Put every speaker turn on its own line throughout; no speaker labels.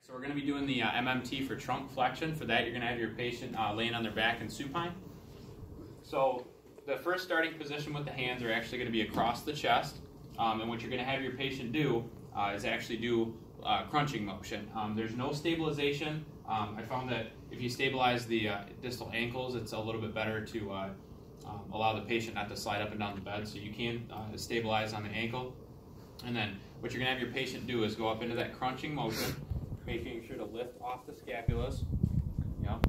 So we're going to be doing the MMT for trunk flexion. For that, you're going to have your patient laying on their back in supine. So the first starting position with the hands are actually going to be across the chest. And what you're going to have your patient do is actually do crunching motion. There's no stabilization. I found that if you stabilize the distal ankles, it's a little bit better to allow the patient not to slide up and down the bed. So you can stabilize on the ankle. And then what you're going to have your patient do is go up into that crunching motion, making sure to lift off the scapulas. Yep.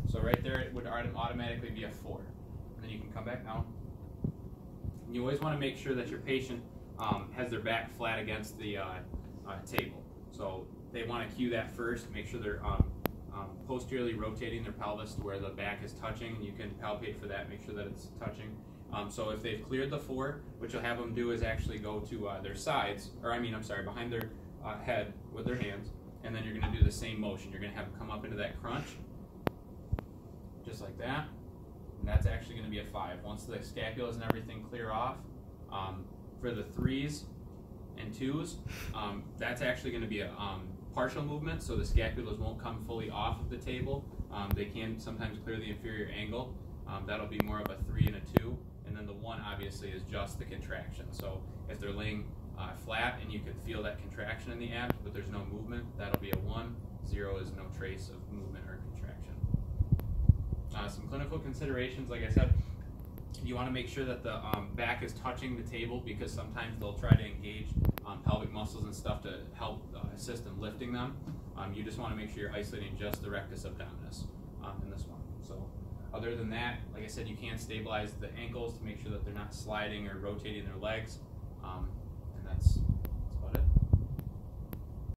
So right there it would automatically be a 4. And then you can come back down. And you always want to make sure that your patient has their back flat against the table. So they want to cue that first, make sure they're posteriorly rotating their pelvis to where the back is touching. You can palpate for that, make sure that it's touching. So if they've cleared the 4, what you'll have them do is actually go to their sides, behind their head with their hands, and then you're going to do the same motion. You're going to have them come up into that crunch, just like that, and that's actually going to be a 5. Once the scapulas and everything clear off, for the 3s and 2s, that's actually going to be a partial movement, so the scapulas won't come fully off of the table. They can sometimes clear the inferior angle. That'll be more of a 3 and a 2. And then the 1 obviously is just the contraction. So if they're laying flat and you can feel that contraction in the abs, but there's no movement, that'll be a 1. 0 is no trace of movement or contraction. Some clinical considerations, like I said, you want to make sure that the back is touching the table, because sometimes they'll try to engage pelvic muscles and stuff to help assist in lifting them. You just want to make sure you're isolating just the rectus abdominis in this one. So other than that, like I said, you can stabilize the ankles to make sure that they're not sliding or rotating their legs.